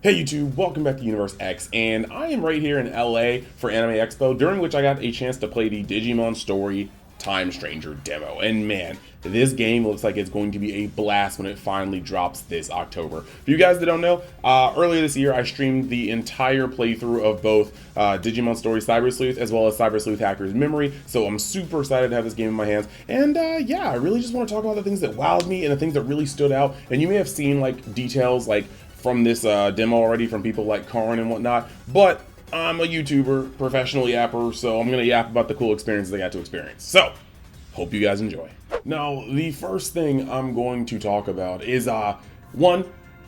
Hey YouTube, welcome back to Universe X, and I am right here in LA for Anime Expo, during which I got a chance to play the Digimon Story Time Stranger demo. And man, this game looks like it's going to be a blast when it finally drops this October. For you guys that don't know, earlier this year I streamed the entire playthrough of both Digimon Story Cyber Sleuth as well as Cyber Sleuth Hacker's Memory, so I'm super excited to have this game in my hands. And yeah, I really just want to talk about the things that wowed me and the things that really stood out. And you may have seen like details like from this demo already from people like Karin and whatnot, but I'm a YouTuber, professional yapper, so I'm gonna yap about the cool experiences I got to experience. So, hope you guys enjoy. Now, the first thing I'm going to talk about is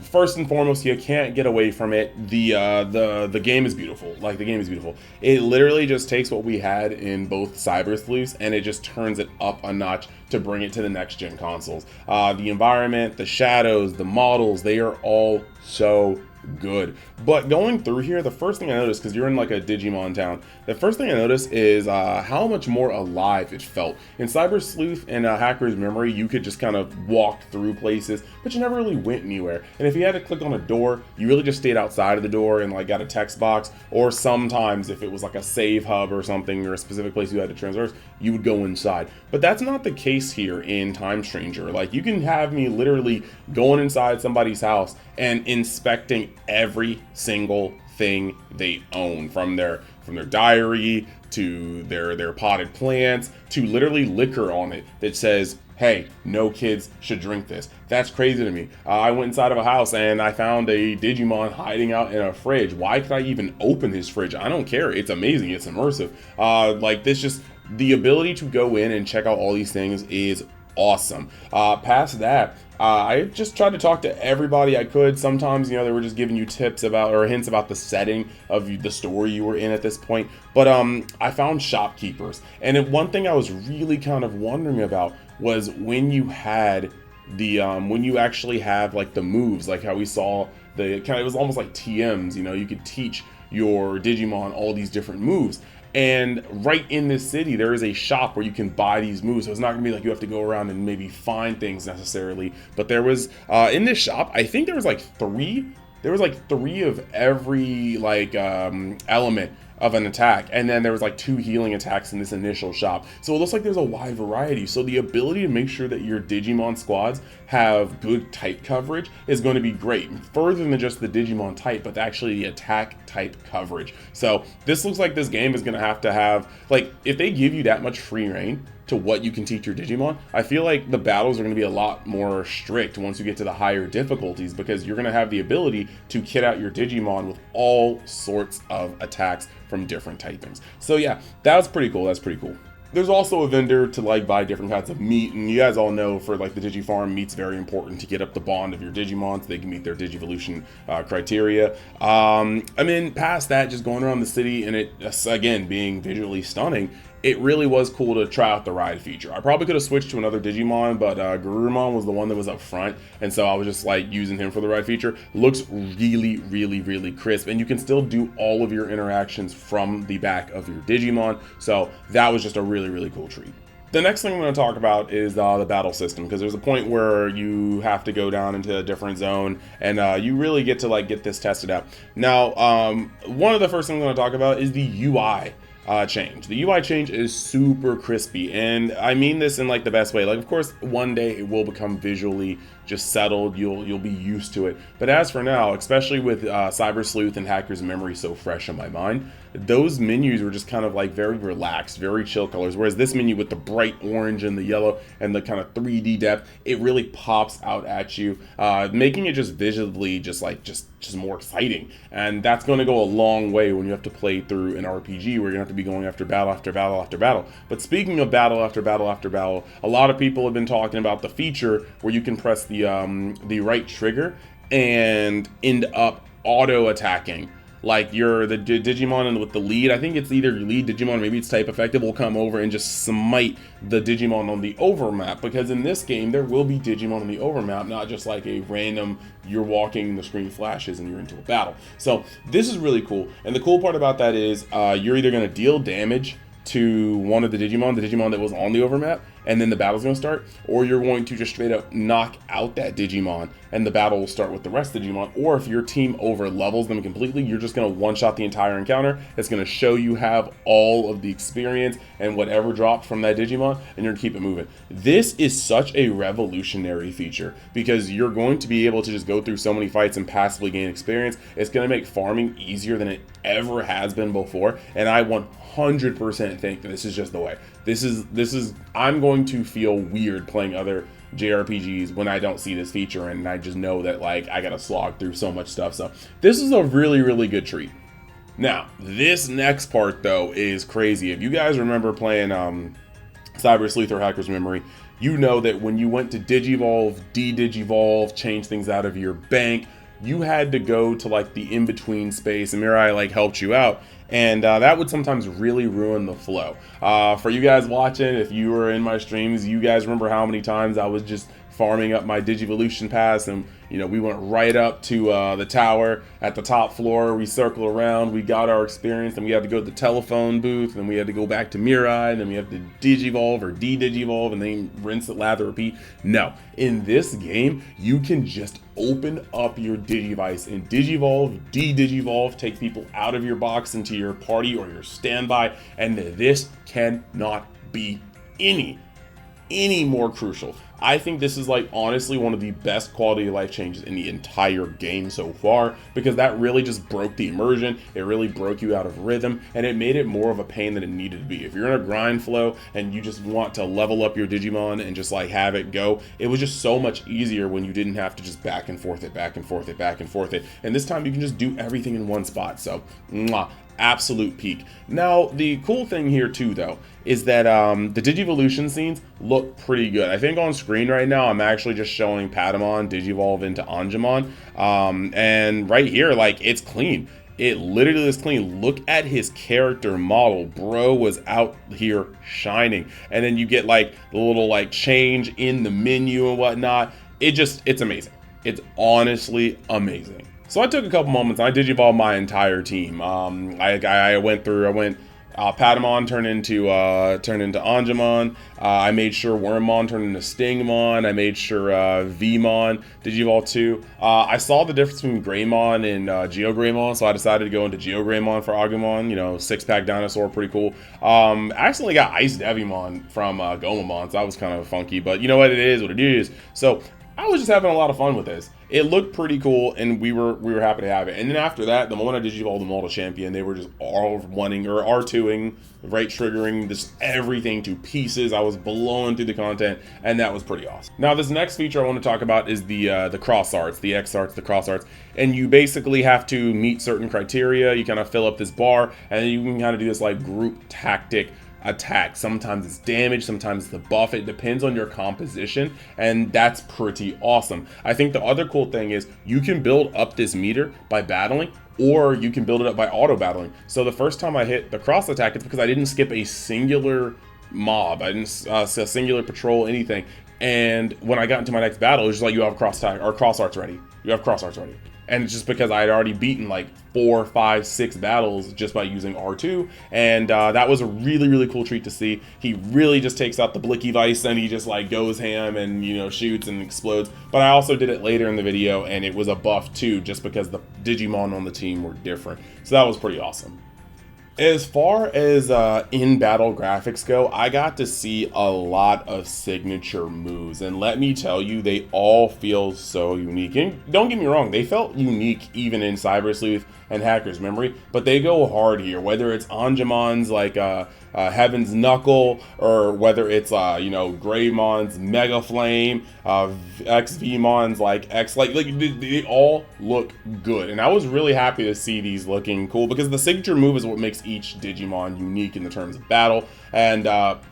first and foremost, you can't get away from it. The game is beautiful. Like, the game is beautiful. It literally just takes what we had in both Cyber Sleuths and it just turns it up a notch to bring it to the next gen consoles. The environment, the shadows, the models, they are all so good. But going through here, the first thing I noticed, because you're in like a Digimon town, the first thing I noticed is how much more alive it felt. In Cyber Sleuth and Hacker's Memory, you could just kind of walk through places, but you never really went anywhere. And if you had to click on a door, you really just stayed outside of the door and like got a text box, or sometimes if it was like a save hub or something, or a specific place you had to traverse, you would go inside. But that's not the case here in Time Stranger. Like, you can have me literally going inside somebody's house and inspecting every single thing they own, from their diary to their potted plants to literally liquor on it that says, hey, no kids should drink this. That's crazy to me. I went inside of a house and I found a Digimon hiding out in a fridge. Why could I even open his fridge? I don't care. It's amazing. It's immersive. Like, this just, the ability to go in and check out all these things is awesome. Past that, I just tried to talk to everybody I could. Sometimes, you know, they were just giving you tips about or hints about the setting of the story you were in at this point. But I found shopkeepers, and one thing I was really kind of wondering about was when you had the when you actually have like the moves, like how we saw the kind of, it was almost like TMs. You know, you could teach your Digimon all these different moves. And right in this city, there is a shop where you can buy these moves. So it's not gonna be like you have to go around and maybe find things necessarily. But there was, in this shop, I think there was like three of every like element of an attack, and then there was like 2 healing attacks in this initial shop. So it looks like there's a wide variety. So the ability to make sure that your Digimon squads have good type coverage is going to be great, further than just the Digimon type, but actually the attack type coverage. So this looks like this game is going to have, like, if they give you that much free reign to what you can teach your Digimon, I feel like the battles are going to be a lot more strict once you get to the higher difficulties, because you're going to have the ability to kit out your Digimon with all sorts of attacks from different typings. So yeah, that's pretty cool. That's pretty cool. There's also a vendor to like buy different kinds of meat, and you guys all know for like the Digifarm, meat's very important to get up the bond of your Digimon so they can meet their Digivolution criteria. I mean, past that, just going around the city and it, again, being visually stunning, it really was cool to try out the ride feature. I probably could have switched to another Digimon, but Garurumon was the one that was up front, and so I was just like using him for the ride feature. Looks really, really, really crisp, and you can still do all of your interactions from the back of your Digimon, so that was just a really, really cool treat. The next thing I'm going to talk about is the battle system, because there's a point where you have to go down into a different zone, and you really get to like get this tested out. Now, one of the first things I'm going to talk about is the UI change. The UI change is super crispy, and I mean this in like the best way. Like, of course, one day it will become visually just settled. You'll be used to it. But as for now, especially with Cyber Sleuth and Hacker's Memory so fresh in my mind, those menus were just kind of like very relaxed, very chill colors. Whereas this menu with the bright orange and the yellow and the kind of 3D depth, it really pops out at you, making it just visually just more exciting. And that's going to go a long way when you have to play through an RPG where you're going to have to be going after battle after battle after battle. But speaking of battle after battle after battle, a lot of people have been talking about the feature where you can press the right trigger and end up auto attacking. Like the Digimon with the lead, I think it's either lead Digimon, maybe it's type effective, will come over and just smite the Digimon on the overmap, because in this game there will be Digimon on the overmap, not just like a random, you're walking, the screen flashes and you're into a battle. So this is really cool, and the cool part about that is you're either going to deal damage to one of the Digimon that was on the overmap, and then the battle's going to start, or you're going to just straight up knock out that Digimon and the battle will start with the rest of the Digimon. Or if your team over levels them completely, you're just going to one-shot the entire encounter. It's going to show you have all of the experience and whatever dropped from that Digimon, and you're going to keep it moving. This is such a revolutionary feature because you're going to be able to just go through so many fights and passively gain experience. It's going to make farming easier than it ever has been before, and I 100% think that this is just the way. This is I'm going to feel weird playing other JRPGs when I don't see this feature, and I just know that like I gotta slog through so much stuff. So this is a really good treat. Now this next part though is crazy. If you guys remember playing Cyber Sleuth or Hacker's Memory, you know that when you went to Digivolve, de-Digivolve, change things out of your bank, you had to go to like the in-between space, and Mirai like helped you out, and that would sometimes really ruin the flow. For you guys watching, if you were in my streams, you guys remember how many times I was just farming up my Digivolution pass, and you know, we went right up to the tower at the top floor, we circled around, we got our experience, and we had to go to the telephone booth, and we had to go back to Mirai, and then we have to Digivolve or de-Digivolve, and then rinse it, lather, repeat. No, in this game, you can just open up your Digivice and Digivolve, de-Digivolve, take people out of your box into your party or your standby, and this cannot be any more crucial. I think this is like honestly one of the best quality of life changes in the entire game so far, because that really just broke the immersion. It really broke you out of rhythm, and it made it more of a pain than it needed to be. If you're in a grind flow and you just want to level up your Digimon and just like have it go, it was just so much easier when you didn't have to just back and forth it. And this time you can just do everything in one spot. So mwah, absolute peak. Now the cool thing here too though is that the Digivolution scenes look pretty good. I think on screen right now I'm actually just showing Patamon Digivolve into Angemon, and right here like it's clean. It literally is clean. Look at his character model. Bro was out here shining. And then you get like the little like change in the menu and whatnot. It's amazing. It's honestly amazing. So I took a couple moments and I Digivolved my entire team. I went Patamon turned into Angemon. I made sure Wormmon turned into Stingmon. I made sure Vmon Digivolve too. I saw the difference between Greymon and GeoGreymon, so I decided to go into GeoGreymon for Agumon. You know, 6-pack dinosaur, pretty cool. I accidentally got Ice Devimon from Gomamon, so that was kind of funky, but you know what, it is what it is. So I was just having a lot of fun with this. It looked pretty cool, and we were happy to have it. And then after that, the moment I Digivolved the Model Champion, they were just R1ing or R2ing, right triggering just everything to pieces. I was blowing through the content, and that was pretty awesome. Now, this next feature I want to talk about is the cross arts, the X arts, the cross arts, and you basically have to meet certain criteria. You kind of fill up this bar, and then you can kind of do this like group tactic attack. Sometimes it's damage, sometimes it's the buff. It depends on your composition, and that's pretty awesome. I think the other cool thing is you can build up this meter by battling, or you can build it up by auto battling. So the first time I hit the cross attack, it's because I didn't skip a singular mob. I didn't a singular patrol, anything. And when I got into my next battle, it was just like, you have cross arts ready. You have cross arts ready. And it's just because I had already beaten like 4, 5, 6 battles just by using R2, and that was a really cool treat to see. He really just takes out the Blicky Vice and he just like goes ham and, you know, shoots and explodes. But I also did it later in the video, and it was a buff too, just because the Digimon on the team were different. So that was pretty awesome. As far as in-battle graphics go, I got to see a lot of signature moves, and let me tell you, they all feel so unique. And don't get me wrong, they felt unique even in Cyber Sleuth and Hacker's Memory, but they go hard here, whether it's Angemon's like Heaven's Knuckle, or whether it's you know, Greymon's Mega Flame, XVmon's like X, like they all look good, and I was really happy to see these looking cool, because the signature move is what makes each Digimon unique in the terms of battle, and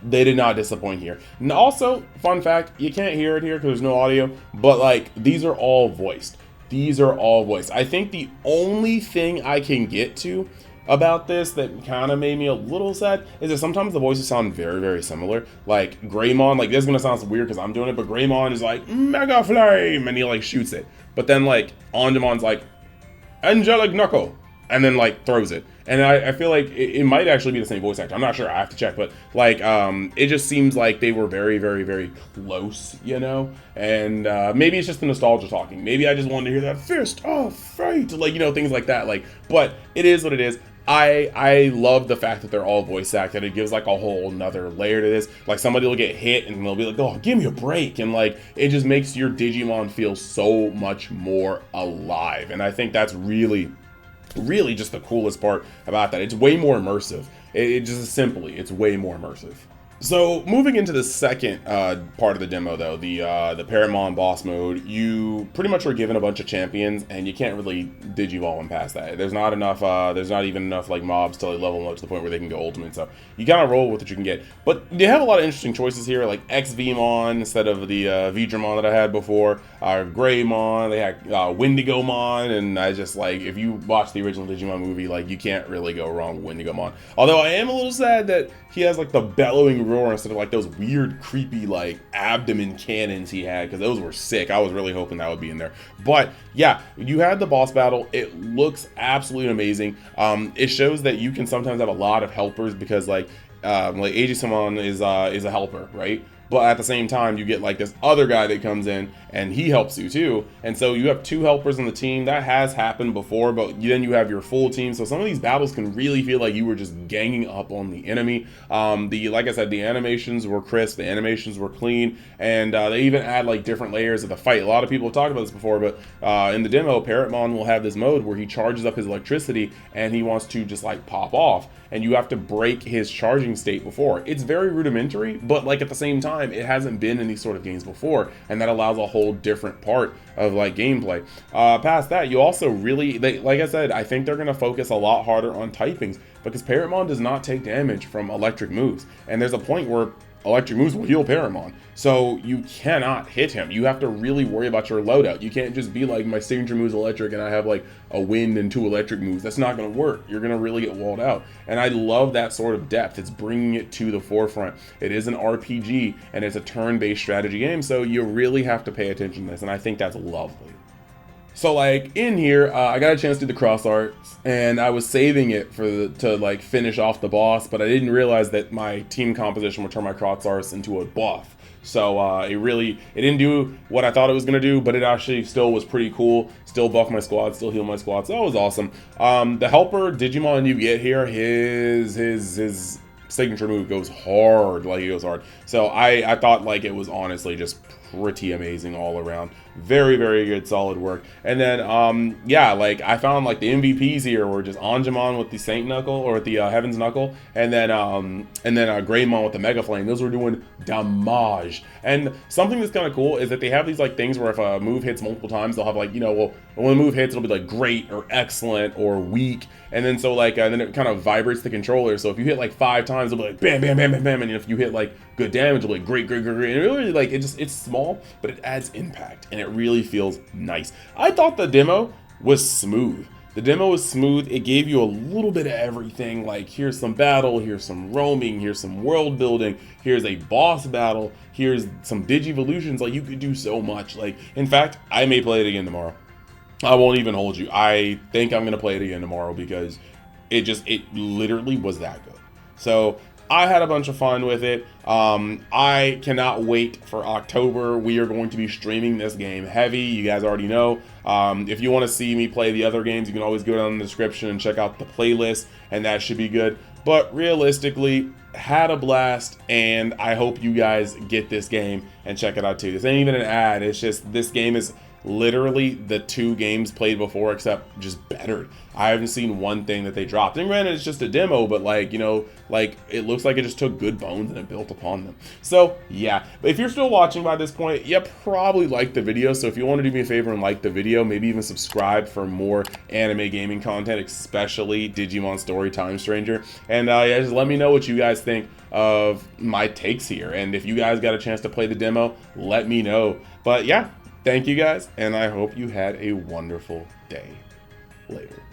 they did not disappoint here. And also, fun fact, you can't hear it here because there's no audio, but like these are all voiced. These are all voiced. I think the only thing I can get to about this that kind of made me a little sad is that sometimes the voices sound very similar. Like Greymon, like this is gonna sound weird because I'm doing it, but Greymon is like Mega Flame and he like shoots it. But then like Angemon's like Angelic Knuckle. and then like throws it. And I feel like it might actually be the same voice actor. I'm not sure. I have to check, but like it just seems like they were very, very, very close, you know. And maybe it's just the nostalgia talking. Maybe I just wanted to hear that fist, oh fight, like, you know, things like that. Like, but it is what it is. I love the fact that they're all voice acted. It gives like a whole another layer to this. Like somebody will get hit and they'll be like, oh, give me a break. And like, it just makes your Digimon feel so much more alive. And I think that's really just the coolest part about that. It's way more immersive. It just simply, it's way more immersive. So moving into the second part of the demo, though, the Paramon boss mode, you pretty much are given a bunch of champions, and you can't really digivolve them past that. There's not enough. There's not even enough like mobs to like, level them up to the point where they can go ultimate. So you kind of roll with what you can get. But you have a lot of interesting choices here, like XVmon instead of the Vidramon that I had before. Greymon. They had Wendigomon, and I just like, if you watch the original Digimon movie, like you can't really go wrong with Wendigomon. Although I am a little sad that he has like the bellowing roar instead of like those weird creepy like abdomen cannons he had, because those were sick. I was really hoping that would be in there. But yeah, you had the boss battle. It looks absolutely amazing. It shows that you can sometimes have a lot of helpers, because like Aegisamon is a helper, right? But at the same time, you get like this other guy that comes in and he helps you too. And so you have two helpers on the team. That has happened before, but then you have your full team. So some of these battles can really feel like you were just ganging up on the enemy. Like I said, the animations were crisp, the animations were clean, and they even add like different layers of the fight. A lot of people have talked about this before, but in the demo, Parrotmon will have this mode where he charges up his electricity and he wants to just like pop off. And you have to break his charging state before. It's very rudimentary, but like at the same time, it hasn't been in these sort of games before, and that allows a whole different part of like gameplay. Past that, you also really, like I said, I think they're gonna focus a lot harder on typings, because Parrotmon does not take damage from electric moves, and there's a point where electric moves will heal Paramon. So you cannot hit him. You have to really worry about your loadout. You can't just be like, my signature move's electric and I have like a wind and 2 electric moves. That's not going to work. You're going to really get walled out. And I love that sort of depth. It's bringing it to the forefront. It is an RPG and it's a turn-based strategy game, so you really have to pay attention to this, and I think that's lovely. So like in here, I got a chance to do the cross arts, and I was saving it to like finish off the boss, but I didn't realize that my team composition would turn my cross arts into a buff. So it didn't do what I thought it was gonna do, but it actually still was pretty cool. Still buff my squad, still heal my squad, so that was awesome. The helper Digimon you get here, his signature move goes hard, like it goes hard. So I thought like it was honestly just pretty amazing all around. Very, very good, solid work. And then yeah, like I found like the MVPs here were just Angemon with the Saint Knuckle, or with the Heaven's Knuckle, and then Greymon with the Mega Flame. Those were doing damage. And something that's kind of cool is that they have these like things where if a move hits multiple times, they'll have like, you know, well, when the move hits, it'll be like great or excellent or weak, and then so like then it kind of vibrates the controller. So if you hit like 5 times, it'll be like bam, bam, bam, bam, bam, and if you hit like good damage, it'll be like great, great, great, great. And it really like it's small, but it adds impact, and it really feels nice. I thought the demo was smooth. The demo was smooth. It gave you a little bit of everything. Like here's some battle, here's some roaming, here's some world building, here's a boss battle, here's some Digivolutions. Like you could do so much. Like in fact, I may play it again tomorrow. I won't even hold you. I think I'm gonna play it again tomorrow, because it literally was that good. So I had a bunch of fun with it. I cannot wait for October. We are going to be streaming this game heavy. You guys already know. If you want to see me play the other games, you can always go down in the description and check out the playlist, and that should be good. But realistically, had a blast, and I hope you guys get this game and check it out too. This ain't even an ad. It's just this game is literally the 2 games played before, except just bettered. I haven't seen one thing that they dropped. And granted, it's just a demo, but like, you know, like it looks like it just took good bones and it built upon them. So yeah, but if you're still watching by this point, you probably liked the video. So if you want to do me a favor and like the video, maybe even subscribe for more anime gaming content, especially Digimon Story Time Stranger. And yeah, just let me know what you guys think of my takes here. And if you guys got a chance to play the demo, let me know. But yeah, thank you guys, and I hope you had a wonderful day. Later.